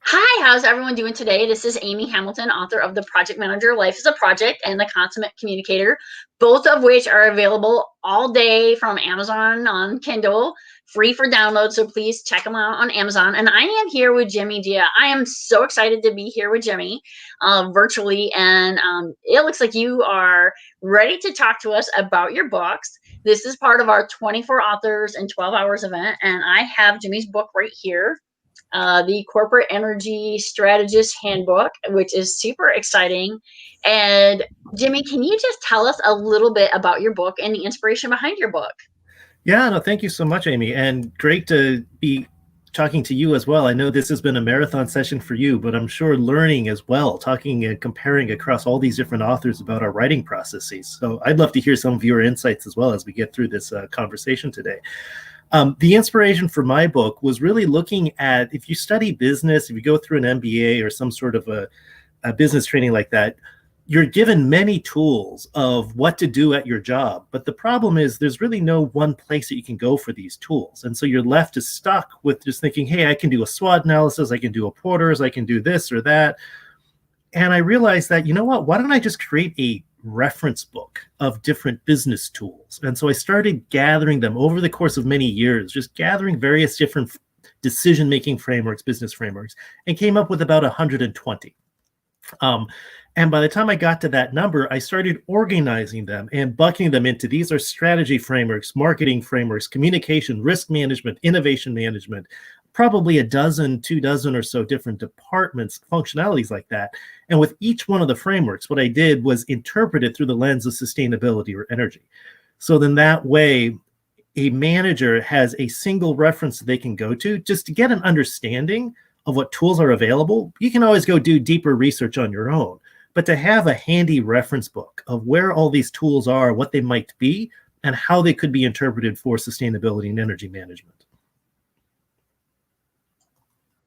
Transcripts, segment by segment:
Hi, how's everyone doing today? This is Amy Hamilton, author of The Project Manager, Life is a Project, and The Consummate Communicator, both of which are available all day from Amazon on Kindle, free for download. So please check them out on Amazon. And I am here with Jimmy Dia. I am so excited to be here with Jimmy virtually. And it looks like you are ready to talk to us about your books. This is part of our 24 authors in 12 hours event. And I have Jimmy's book right here, the Corporate Energy Strategist Handbook, which is super exciting. And Jimmy, can you just tell us a little bit about your book and the inspiration behind your book? Yeah, no, thank you so much, Amy. And great to be talking to you as well. I know this has been a marathon session for you, but I'm sure learning as well, talking and comparing across all these different authors about our writing processes. So I'd love to hear some of your insights as well as we get through this conversation today. The inspiration for my book was really looking at, if you study business, if you go through an MBA or some sort of a business training like that, you're given many tools of what to do at your job. But the problem is there's really no one place that you can go for these tools. And so you're left to stuck with just thinking, hey, I can do a SWOT analysis, I can do a Porter's, I can do this or that. And I realized that, you know what, why don't I just create a reference book of different business tools? And so I started gathering them over the course of many years, just gathering various different decision-making frameworks, business frameworks, and came up with about 120. And by the time I got to that number, I started organizing them and bucketing them into, these are strategy frameworks, marketing frameworks, communication, risk management, innovation management, probably a dozen, 2 dozen or so different departments, functionalities like that. And with each one of the frameworks, what I did was interpret it through the lens of sustainability or energy. So then that way, a manager has a single reference that they can go to just to get an understanding of what tools are available. You can always go do deeper research on your own, but to have a handy reference book of where all these tools are, what they might be, and how they could be interpreted for sustainability and energy management.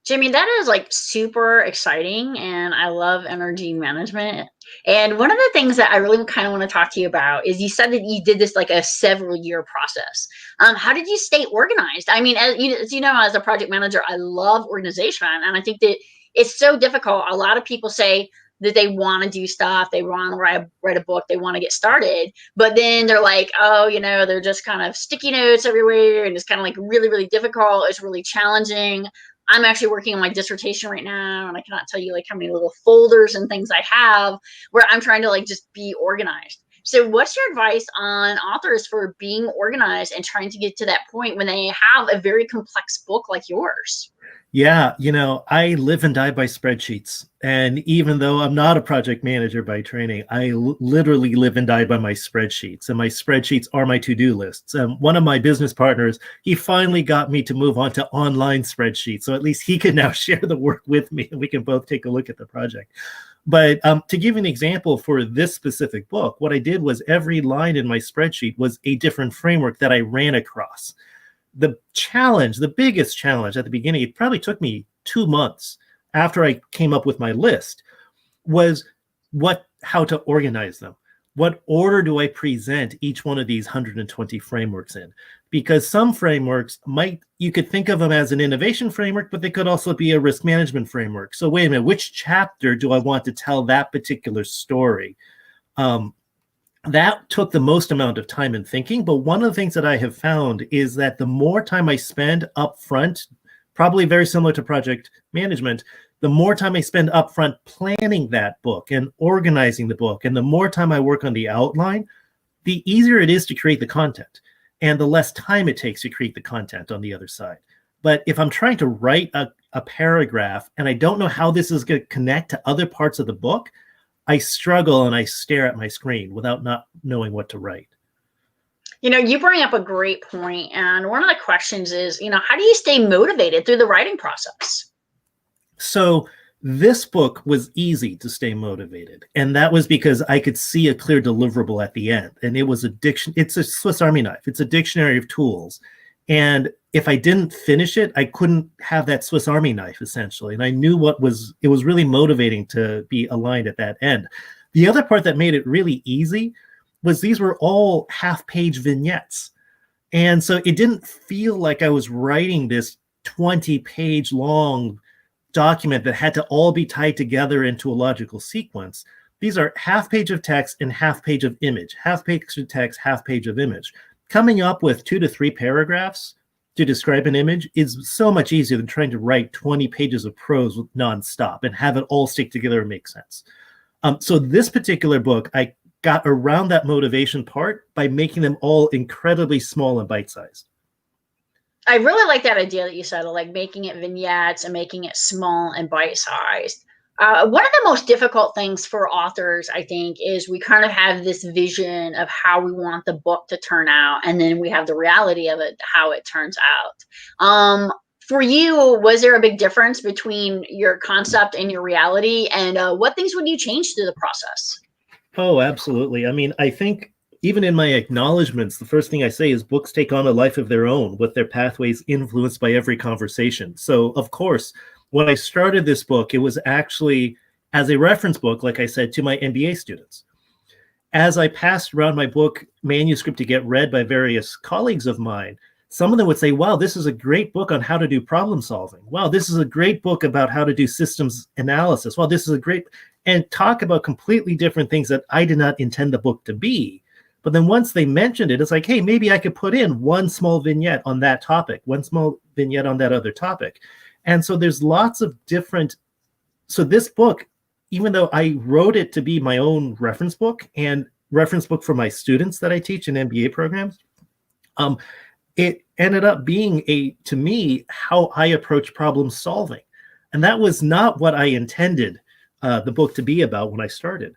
Jimmy, that is like super exciting, and I love energy management. And one of the things that I really kind of want to talk to you about is you said that you did this like a several year process. How did you stay organized? I mean, as you know, as a project manager, I love organization, and I think that it's so difficult. A lot of people say that they want to do stuff, they want to write a book, they want to get started, but then they're like, oh, they're just kind of sticky notes everywhere, and it's kind of like really, really difficult. It's really challenging. I'm actually working on my dissertation right now, and I cannot tell you like how many little folders and things I have where I'm trying to like just be organized. So what's your advice on authors for being organized and trying to get to that point when they have a very complex book like yours? Yeah, I live and die by spreadsheets. And even though I'm not a project manager by training, I literally live and die by my spreadsheets. And my spreadsheets are my to-do lists. And one of my business partners, he finally got me to move on to online spreadsheets. So at least he can now share the work with me and we can both take a look at the project. But to give you an example for this specific book, what I did was every line in my spreadsheet was a different framework that I ran across. The biggest challenge at the beginning, it probably took me 2 months after I came up with my list, was how to organize them. What order do I present each one of these 120 frameworks in? Because some frameworks you could think of them as an innovation framework, but they could also be a risk management framework. So wait a minute, which chapter do I want to tell that particular story? That took the most amount of time and thinking. But one of the things that I have found is that the more time I spend up front, probably very similar to project management, the more time I spend up front planning that book and organizing the book, and the more time I work on the outline, the easier it is to create the content and the less time it takes to create the content on the other side. But if I'm trying to write a paragraph and I don't know how this is going to connect to other parts of the book, I struggle and I stare at my screen without not knowing what to write. You bring up a great point, and one of the questions is, how do you stay motivated through the writing process? So this book was easy to stay motivated, and that was because I could see a clear deliverable at the end, and it was it's a Swiss Army knife. It's a dictionary of tools, and if I didn't finish it, I couldn't have that Swiss Army knife, essentially. And I knew it was really motivating to be aligned at that end. The other part that made it really easy was these were all half-page vignettes. And so it didn't feel like I was writing this 20-page long document that had to all be tied together into a logical sequence. These are half page of text and half page of image, half page of text, half page of image. Coming up with 2 to 3 paragraphs to describe an image is so much easier than trying to write 20 pages of prose nonstop and have it all stick together and make sense. So this particular book, I got around that motivation part by making them all incredibly small and bite-sized. I really like that idea that you said, like making it vignettes and making it small and bite-sized. One of the most difficult things for authors, I think, is we kind of have this vision of how we want the book to turn out, and then we have the reality of it, how it turns out. For you, was there a big difference between your concept and your reality, and what things would you change through the process? Oh, absolutely. I mean, I think even in my acknowledgments, the first thing I say is books take on a life of their own with their pathways influenced by every conversation. So, of course, when I started this book, it was actually as a reference book, like I said, to my MBA students. As I passed around my book manuscript to get read by various colleagues of mine, some of them would say, wow, this is a great book on how to do problem solving. Wow, this is a great book about how to do systems analysis. Wow, this is a great, and talk about completely different things that I did not intend the book to be. But then once they mentioned it, it's like, hey, maybe I could put in one small vignette on that topic, one small vignette on that other topic. And so there's lots of different, so this book, even though I wrote it to be my own reference book and reference book for my students that I teach in MBA programs, it ended up being to me, how I approach problem solving. And that was not what I intended the book to be about when I started.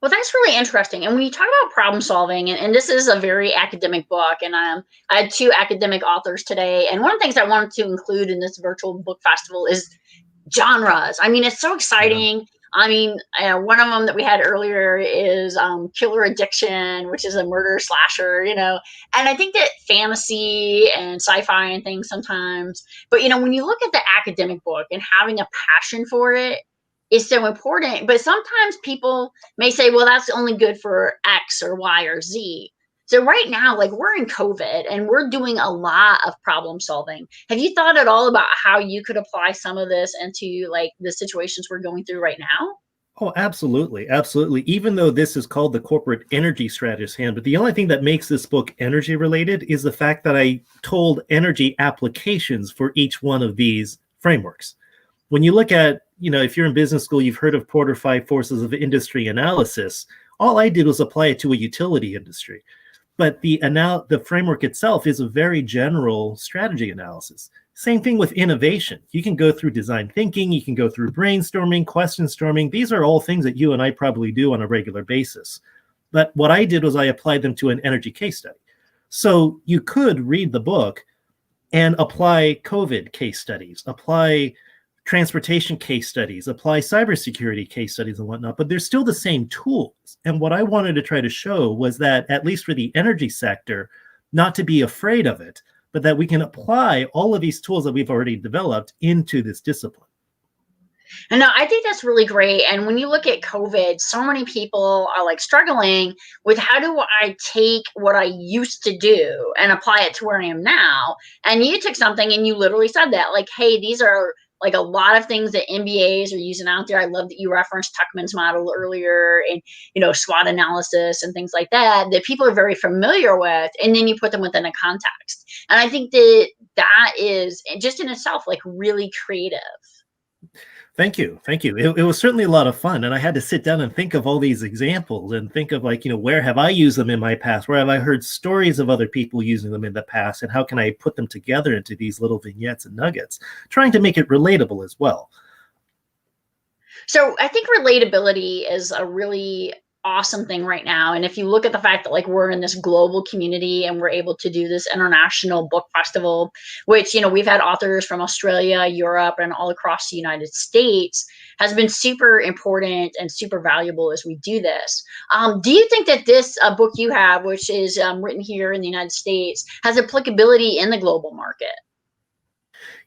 Well, that's really interesting. And when you talk about problem solving, and this is a very academic book, and I had two academic authors today. And one of the things I wanted to include in this virtual book festival is genres. I mean, it's so Yeah. exciting. I mean, one of them that we had earlier is Killer Addiction, which is a murder slasher, you know. And I think that fantasy and sci-fi and things sometimes, but you know, when you look at the academic book and having a passion for it is so important. But sometimes people may say, well, that's only good for X or Y or Z. So right now, like we're in COVID and we're doing a lot of problem solving. Have you thought at all about how you could apply some of this into like the situations we're going through right now? Oh, absolutely. Absolutely. Even though this is called the Corporate Energy Strategist Handbook, the only thing that makes this book energy related is the fact that I told energy applications for each one of these frameworks. When you look at, if you're in business school, you've heard of Porter 5 Forces of Industry Analysis. All I did was apply it to a utility industry. But the framework itself is a very general strategy analysis. Same thing with innovation. You can go through design thinking, you can go through brainstorming, question storming. These are all things that you and I probably do on a regular basis. But what I did was I applied them to an energy case study. So you could read the book and apply COVID case studies, apply transportation case studies, apply cybersecurity case studies and whatnot, but they're still the same tools. And what I wanted to try to show was that, at least for the energy sector, not to be afraid of it, but that we can apply all of these tools that we've already developed into this discipline. And no, I think that's really great. And when you look at COVID, so many people are like struggling with how do I take what I used to do and apply it to where I am now? And you took something and you literally said that, like, hey, these are like a lot of things that MBAs are using out there. I love that you referenced Tuckman's model earlier and, SWOT analysis and things like that people are very familiar with. And then you put them within a context. And I think that is just in itself like really creative. Thank you. Thank you. It was certainly a lot of fun. And I had to sit down and think of all these examples and think of like, where have I used them in my past? Where have I heard stories of other people using them in the past? And how can I put them together into these little vignettes and nuggets, trying to make it relatable as well? So I think relatability is a really awesome thing right now. And if you look at the fact that like we're in this global community and we're able to do this international book festival, which, we've had authors from Australia, Europe, and all across the United States, has been super important and super valuable as we do this. Do you think that this book you have, which is written here in the United States, has applicability in the global market?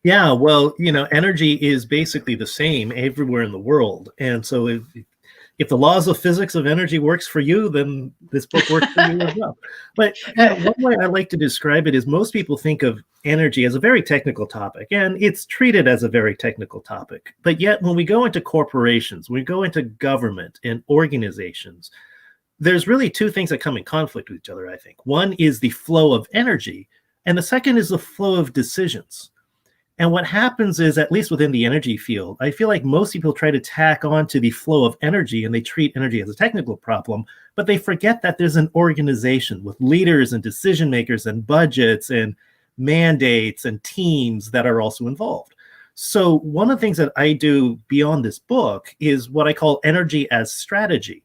Yeah, well, energy is basically the same everywhere in the world. And so if the laws of physics of energy works for you, then this book works for you as well. But one way I like to describe it is most people think of energy as a very technical topic, and it's treated as a very technical topic. But yet, when we go into corporations, we go into government and organizations, there's really two things that come in conflict with each other, I think. One is the flow of energy, and the second is the flow of decisions. And what happens is, at least within the energy field, I feel like most people try to tack on to the flow of energy and they treat energy as a technical problem, but they forget that there's an organization with leaders and decision makers and budgets and mandates and teams that are also involved. So one of the things that I do beyond this book is what I call energy as strategy.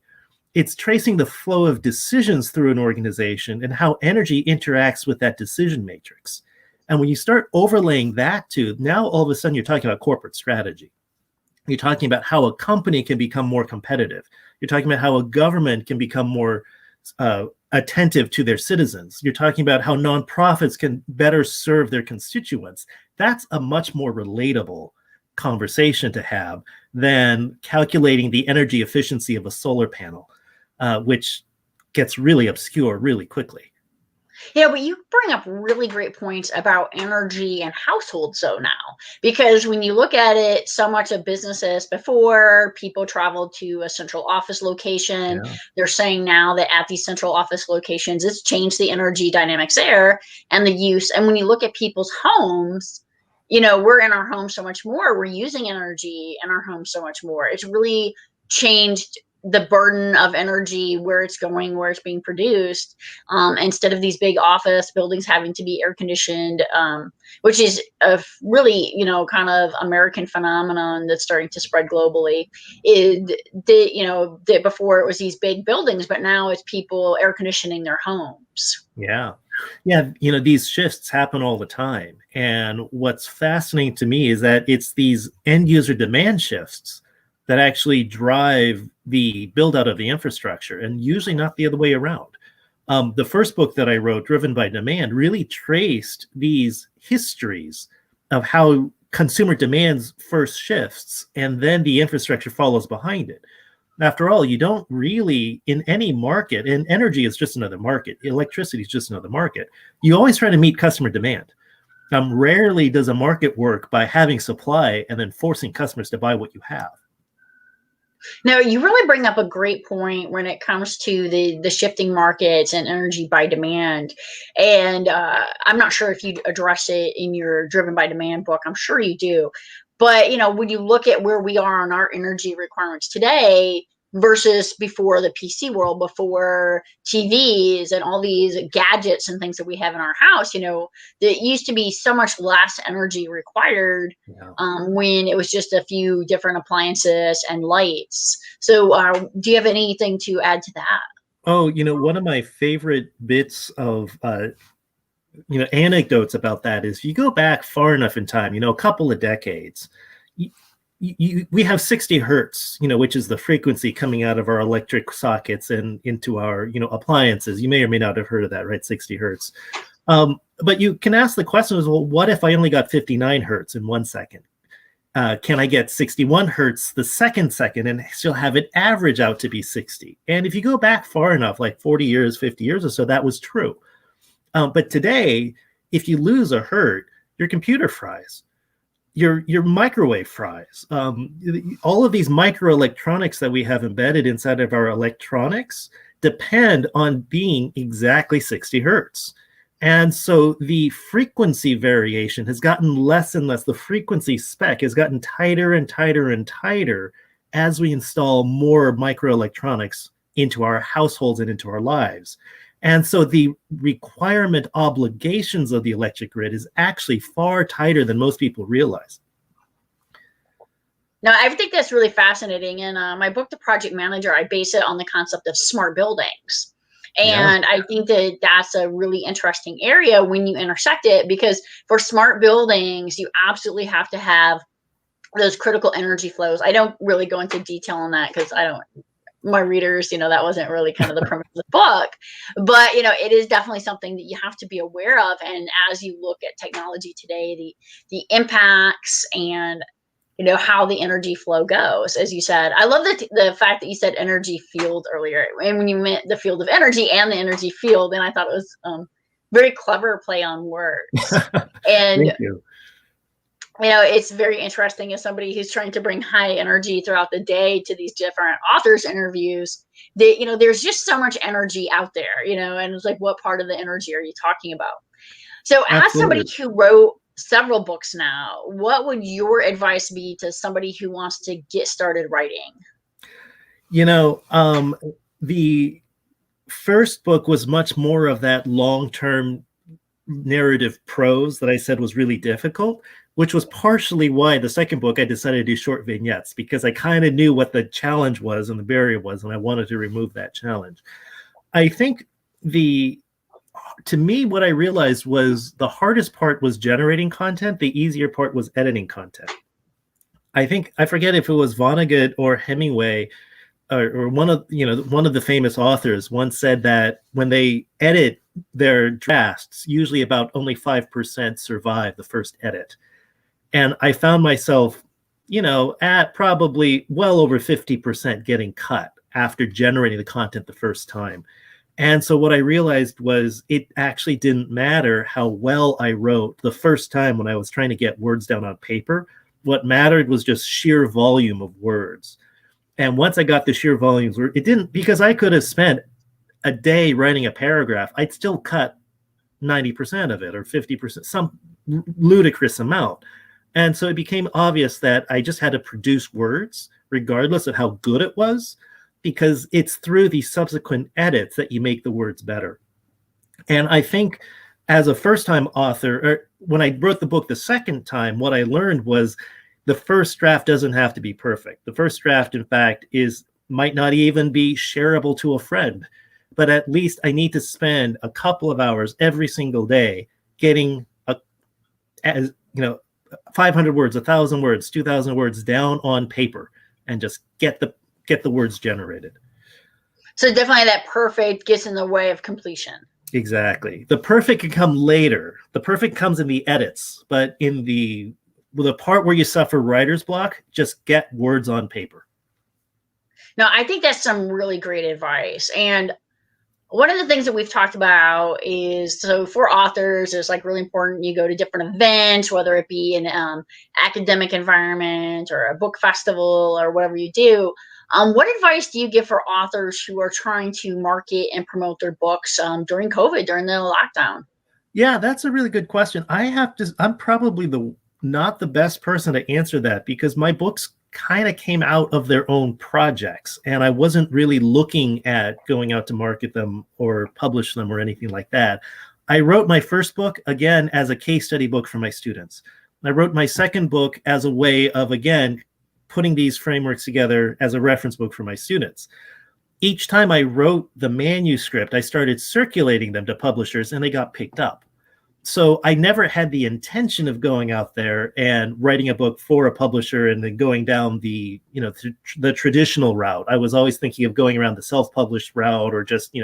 It's tracing the flow of decisions through an organization and how energy interacts with that decision matrix. And when you start overlaying that to, now all of a sudden you're talking about corporate strategy. You're talking about how a company can become more competitive. You're talking about how a government can become more attentive to their citizens. You're talking about how nonprofits can better serve their constituents. That's a much more relatable conversation to have than calculating the energy efficiency of a solar panel, which gets really obscure really quickly. Yeah, but you bring up really great points about energy and households, though, now. Because when you look at it, so much of businesses before, people traveled to a central office location. Yeah. They're saying now that at these central office locations, it's changed the energy dynamics there and the use. And when you look at people's homes, we're in our homes so much more. We're using energy in our homes so much more. It's really changed the burden of energy, where it's going, where it's being produced, instead of these big office buildings having to be air conditioned, which is a really, kind of American phenomenon that's starting to spread globally. Before it was these big buildings, but now it's people air conditioning their homes. Yeah. Yeah. These shifts happen all the time. And what's fascinating to me is that it's these end user demand shifts that actually drive the build out of the infrastructure, and usually not the other way around. The first book that I wrote, Driven by Demand, really traced these histories of how consumer demands first shifts and then the infrastructure follows behind it. After all, you don't really, in any market, and energy is just another market, electricity is just another market, you always try to meet customer demand. Rarely does a market work by having supply and then forcing customers to buy what you have. No, you really bring up a great point when it comes to the shifting markets and energy by demand. And I'm not sure if you address it in your Driven by Demand book. I'm sure you do. But, when you look at where we are on our energy requirements today versus before the PC world, before TVs and all these gadgets and things that we have in our house, there used to be so much less energy required. Yeah. When it was just a few different appliances and lights. So do you have anything to add to that? Oh, one of my favorite bits of anecdotes about that is, you go back far enough in time, a couple of decades, we have 60 hertz, which is the frequency coming out of our electric sockets and into our, appliances. You may or may not have heard of that, right? 60 hertz. But you can ask the question, well, what if I only got 59 hertz in 1 second? Can I get 61 hertz the second and still have it average out to be 60? And if you go back far enough, like 40 years, 50 years or so, that was true. But today, if you lose a hertz, your computer fries. Your microwave fries. All of these microelectronics that we have embedded inside of our electronics depend on being exactly 60 hertz. And so the frequency variation has gotten less and less. The frequency spec has gotten tighter and tighter and tighter as we install more microelectronics into our households and into our lives. And so the requirement obligations of the electric grid is actually far tighter than most people realize. No, I think that's really fascinating. In my book, The Project Manager, I base it on the concept of smart buildings. And I think that that's a really interesting area when you intersect it, because for smart buildings, you absolutely have to have those critical energy flows. I don't really go into detail on that because my readers, that wasn't really kind of the premise of the book, but, it is definitely something that you have to be aware of. And as you look at technology today, the impacts and how the energy flow goes, as you said. I love the fact that you said energy field earlier, and when you meant the field of energy and the energy field, and I thought it was very clever play on words. And Thank you. it's very interesting as somebody who's trying to bring high energy throughout the day to these different authors interviews, that there's just so much energy out there, and it's like, what part of the energy are you talking about? So as somebody Absolutely. who wrote several books now, what would your advice be to somebody who wants to get started writing? The first book was much more of that long-term narrative prose that I said was really difficult, which was partially why the second book I decided to do short vignettes, because I kind of knew what the challenge was and the barrier was, and I wanted to remove that challenge. I think to me, what I realized was the hardest part was generating content. The easier part was editing content. I forget if it was Vonnegut or Hemingway or one of the famous authors once said that when they edit their drafts, usually about only 5% survive the first edit. And I found myself, at probably well over 50% getting cut after generating the content the first time. And so what I realized was it actually didn't matter how well I wrote the first time when I was trying to get words down on paper. What mattered was just sheer volume of words. And once I got the sheer volumes, it didn't, because I could have spent a day writing a paragraph, I'd still cut 90% of it or 50%, some ludicrous amount. And so it became obvious that I just had to produce words, regardless of how good it was, because it's through the subsequent edits that you make the words better. And I think as a first-time author, or when I wrote the book the second time, what I learned was the first draft doesn't have to be perfect. The first draft, in fact, might not even be shareable to a friend, but at least I need to spend a couple of hours every single day getting 500 words, 1,000 words, 2,000 words down on paper, and just get the words generated. So definitely that perfect gets in the way of completion. Exactly. The perfect can come later. The perfect comes in the edits, but in the part where you suffer writer's block, just get words on paper. No, I think that's some really great advice. And one of the things that we've talked about is, so for authors, it's like really important you go to different events, whether it be an academic environment or a book festival or whatever you do. What advice do you give for authors who are trying to market and promote their books during COVID, during the lockdown? Yeah, that's a really good question. I'm probably not the best person to answer that, because my books kind of came out of their own projects, and I wasn't really looking at going out to market them or publish them or anything like that. I wrote my first book, again, as a case study book for my students. I wrote my second book as a way of, again, putting these frameworks together as a reference book for my students. Each time I wrote the manuscript, I started circulating them to publishers, and they got picked up. So I never had the intention of going out there and writing a book for a publisher and then going down the traditional route. I was always thinking of going around the self-published route, or just,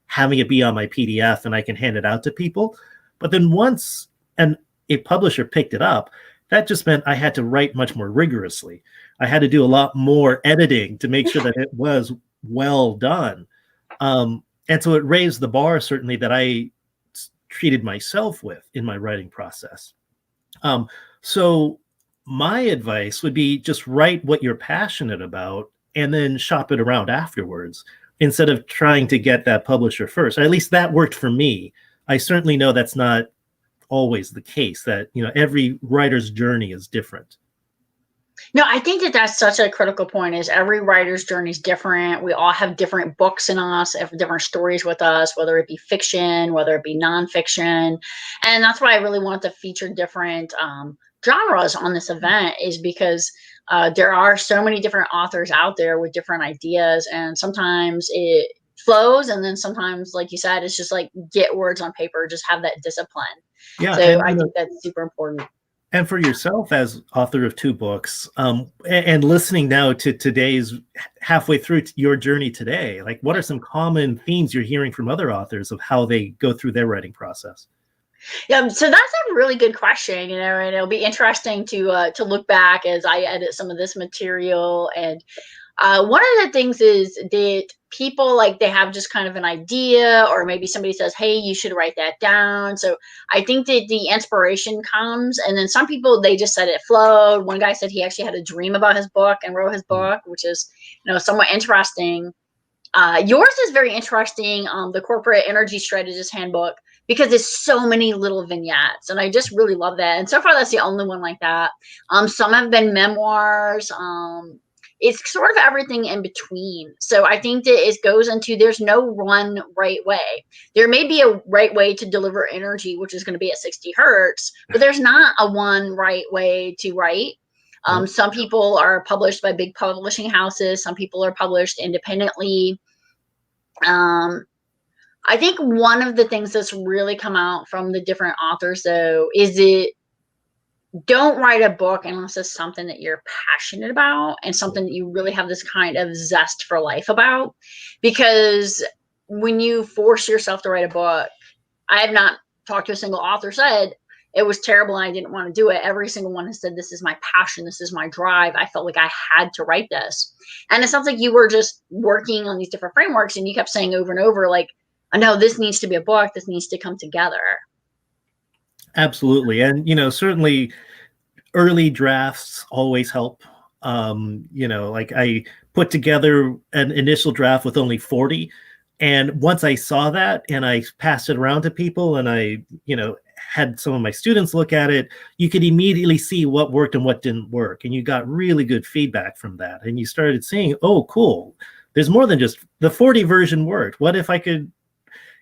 having it be on my PDF and I can hand it out to people. But then once a publisher picked it up, that just meant I had to write much more rigorously. I had to do a lot more editing to make sure that it was well done. And so it raised the bar, certainly, that I treated myself with in my writing process. So my advice would be just write what you're passionate about and then shop it around afterwards, instead of trying to get that publisher first. At least that worked for me. I certainly know that's not always the case, that every writer's journey is different. No, I think that that's such a critical point, is every writer's journey is different. We all have different books in us, different stories with us, whether it be fiction, whether it be nonfiction. And that's why I really want to feature different genres on this event, is because there are so many different authors out there with different ideas. And sometimes it flows. And then sometimes, like you said, it's just like, get words on paper, just have that discipline. Yeah. So I think that's super important. And for yourself, as author of 2 books, and listening now to today's, halfway through your journey today, like, what are some common themes you're hearing from other authors of how they go through their writing process? Yeah, so that's a really good question, and it'll be interesting to look back as I edit some of this material. And one of the things is that people, like, they have just kind of an idea, or maybe somebody says, "Hey, you should write that down." So I think that the inspiration comes, and then some people, they just said it flowed. One guy said he actually had a dream about his book and wrote his Mm. book, which is somewhat interesting. Yours is very interesting, the Corporate Energy Strategist Handbook, because there's so many little vignettes, and I just really love that. And so far, that's the only one like that. Some have been memoirs. It's sort of everything in between. So I think that it goes into, there's no one right way. There may be a right way to deliver energy, which is going to be at 60 hertz, but there's not a one right way to write. No. Some people are published by big publishing houses. Some people are published independently. Um, I think one of the things that's really come out from the different authors, though, is it don't write a book unless it's something that you're passionate about and something that you really have this kind of zest for life about. Because when you force yourself to write a book, I have not talked to a single author said it was terrible and I didn't want to do it. Every single one has said, this is my passion, this is my drive. I felt like I had to write this. And it sounds like you were just working on these different frameworks and you kept saying over and over, like, I know this needs to be a book, this needs to come together. Absolutely. And, certainly early drafts always help. Like I put together an initial draft with only 40. And once I saw that and I passed it around to people and I, had some of my students look at it, you could immediately see what worked and what didn't work. And you got really good feedback from that. And you started seeing, oh, cool. There's more than just the 40 version worked. What if I could,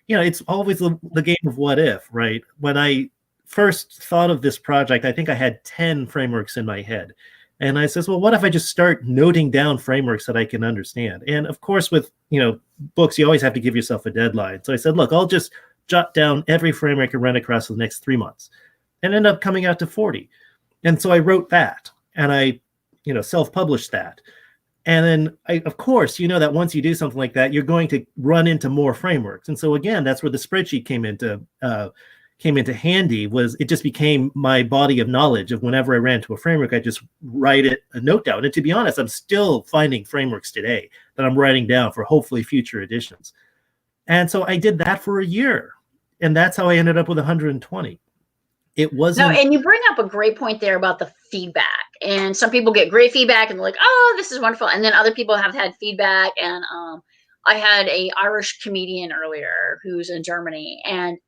it's always the game of what if, right? When I first thought of this project, I think I had 10 frameworks in my head. And I says, well, what if I just start noting down frameworks that I can understand? And of course, with, books, you always have to give yourself a deadline. So I said, look, I'll just jot down every framework I run across for the next 3 months and end up coming out to 40. And so I wrote that and I, self-published that. And then, of course, that once you do something like that, you're going to run into more frameworks. And so again, that's where the spreadsheet came into handy. Was it just became my body of knowledge of whenever I ran to a framework, I just write a note down. And to be honest, I'm still finding frameworks today that I'm writing down for hopefully future editions. And so I did that for a year. And that's how I ended up with 120. It wasn't. No, and you bring up a great point there about the feedback. And some people get great feedback and they're like, oh, this is wonderful. And then other people have had feedback. And I had a Irish comedian earlier who's in Germany, and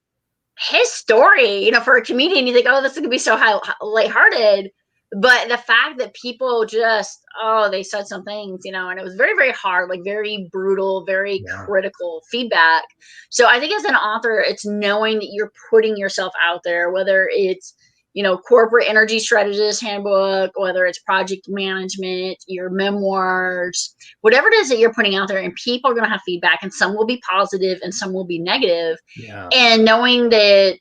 his story, for a comedian, you think, oh, this is gonna be so lighthearted. But the fact that people just, they said some things, and it was very, very hard, like very brutal, very critical feedback. So I think as an author, it's knowing that you're putting yourself out there, whether it's, Corporate Energy Strategist Handbook, whether it's project management, your memoirs, whatever it is that you're putting out there, and people are going to have feedback, and some will be positive and some will be negative. Yeah. And knowing that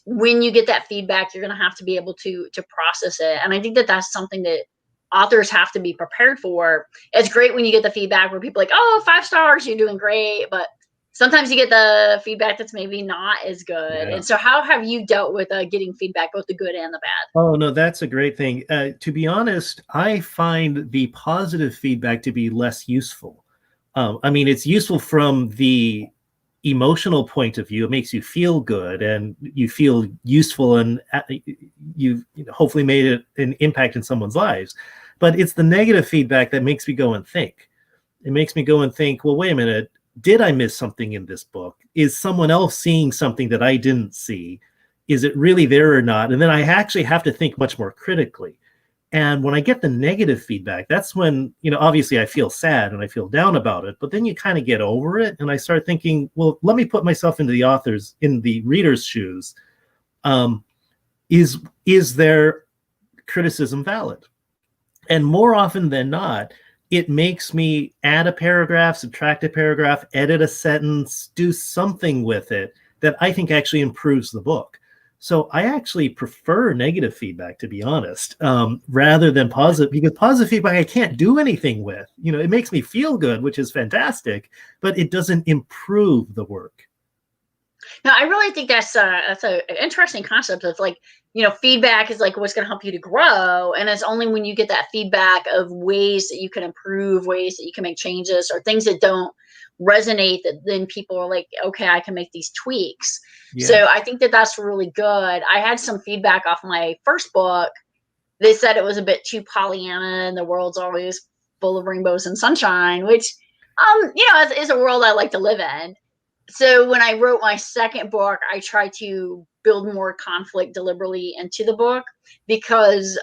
when you get that feedback, you're going to have to be able to process it. And I think that that's something that authors have to be prepared for. It's great when you get the feedback where people are like, oh, 5 stars, you're doing great. But sometimes you get the feedback that's maybe not as good. Yeah. And so how have you dealt with getting feedback, both the good and the bad? Oh, no, that's a great thing. To be honest, I find the positive feedback to be less useful. It's useful from the emotional point of view. It makes you feel good and you feel useful, and you've hopefully made an impact in someone's lives. But it's the negative feedback that makes me go and think. It makes me go and think, well, wait a minute, did I miss something in this book? Is someone else seeing something that I didn't see? Is it really there or not? And then I actually have to think much more critically. And when I get the negative feedback, that's when, obviously I feel sad and I feel down about it, but then you kind of get over it. And I start thinking, well, let me put myself into the reader's shoes. Is their criticism valid? And more often than not, it makes me add a paragraph, subtract a paragraph, edit a sentence, do something with it that I think actually improves the book. So I actually prefer negative feedback, to be honest, rather than positive, because positive feedback I can't do anything with. It makes me feel good, which is fantastic, but it doesn't improve the work. No, I really think that's a an interesting concept of like, feedback is like what's going to help you to grow, and it's only when you get that feedback of ways that you can improve, ways that you can make changes, or things that don't resonate, that then people are like, okay, I can make these tweaks. Yeah. So I think that that's really good. I had some feedback off my first book. They said it was a bit too Pollyanna and the world's always full of rainbows and sunshine, which is a world I like to live in. So when I wrote my second book, I tried to build more conflict deliberately into the book, because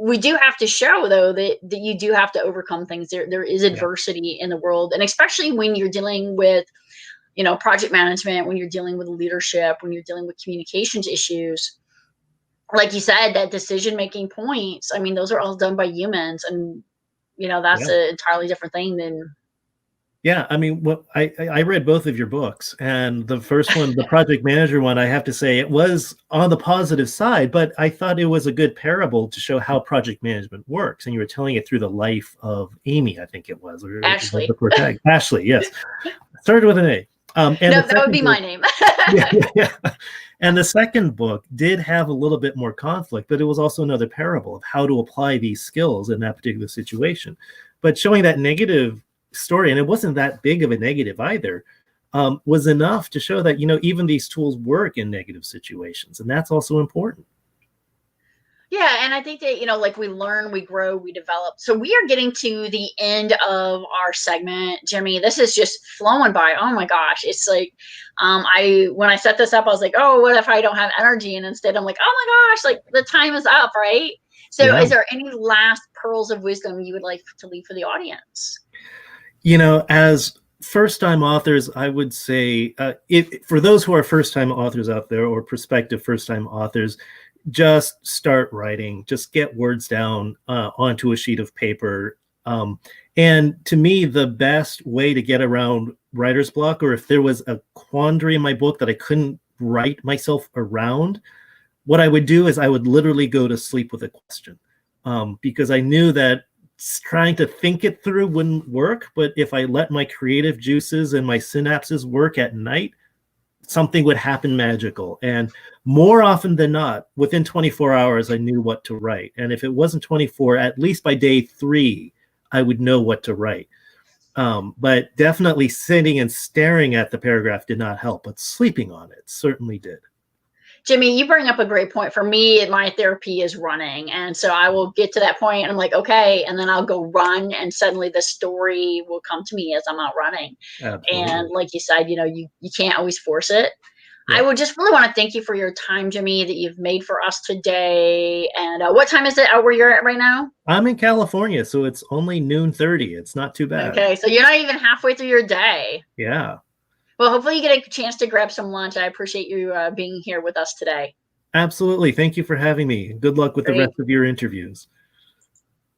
we do have to show though that you do have to overcome things. There is Yeah. adversity in the world, and especially when you're dealing with project management, when you're dealing with leadership, when you're dealing with communications issues, like you said, that decision making points, I mean, those are all done by humans, and that's Yeah. an entirely different thing than. Yeah, I mean, what I read both of your books, and the first one, the project manager one, I have to say it was on the positive side, but I thought it was a good parable to show how project management works, and you were telling it through the life of Amy, I think it was, or the Ashley. protagonist, Ashley. Yes, started with an A. And No, the that would second be book, my name. yeah, yeah, and the second book did have a little bit more conflict, but it was also another parable of how to apply these skills in that particular situation, but showing that negative story, and it wasn't that big of a negative either, was enough to show that even these tools work in negative situations, and that's also important. Yeah, and I think that, like we learn, we grow, we develop. So we are getting to the end of our segment, Jimmy. This is just flowing by. Oh my gosh. It's like, I when I set this up, I was like, oh, what if I don't have energy? And instead I'm like, oh my gosh, like the time is up, right? So Yeah. is there any last pearls of wisdom you would like to leave for the audience? As first-time authors, I would say, for those who are first-time authors out there, or prospective first-time authors, just start writing. Just get words down onto a sheet of paper. And to me, the best way to get around writer's block, or if there was a quandary in my book that I couldn't write myself around, what I would do is I would literally go to sleep with a question, because I knew that trying to think it through wouldn't work. But if I let my creative juices and my synapses work at night, something would happen magical. And more often than not, within 24 hours, I knew what to write. And if it wasn't 24, at least by day 3, I would know what to write. But definitely sitting and staring at the paragraph did not help, but sleeping on it certainly did. Jimmy, you bring up a great point. For me, my therapy is running. And so I will get to that point and I'm like, okay. And then I'll go run, and suddenly the story will come to me as I'm out running. And Absolutely. like you said, you can't always force it. I Yeah. would just really want to thank you for your time, Jimmy, that you've made for us today. And what time is it out where you're at right now? I'm in California, so it's only noon 30. It's not too bad. Okay. So you're not even halfway through your day. Yeah. Well, hopefully you get a chance to grab some lunch. I appreciate you being here with us today. Absolutely. Thank you for having me. Good luck with the Great. rest of your interviews.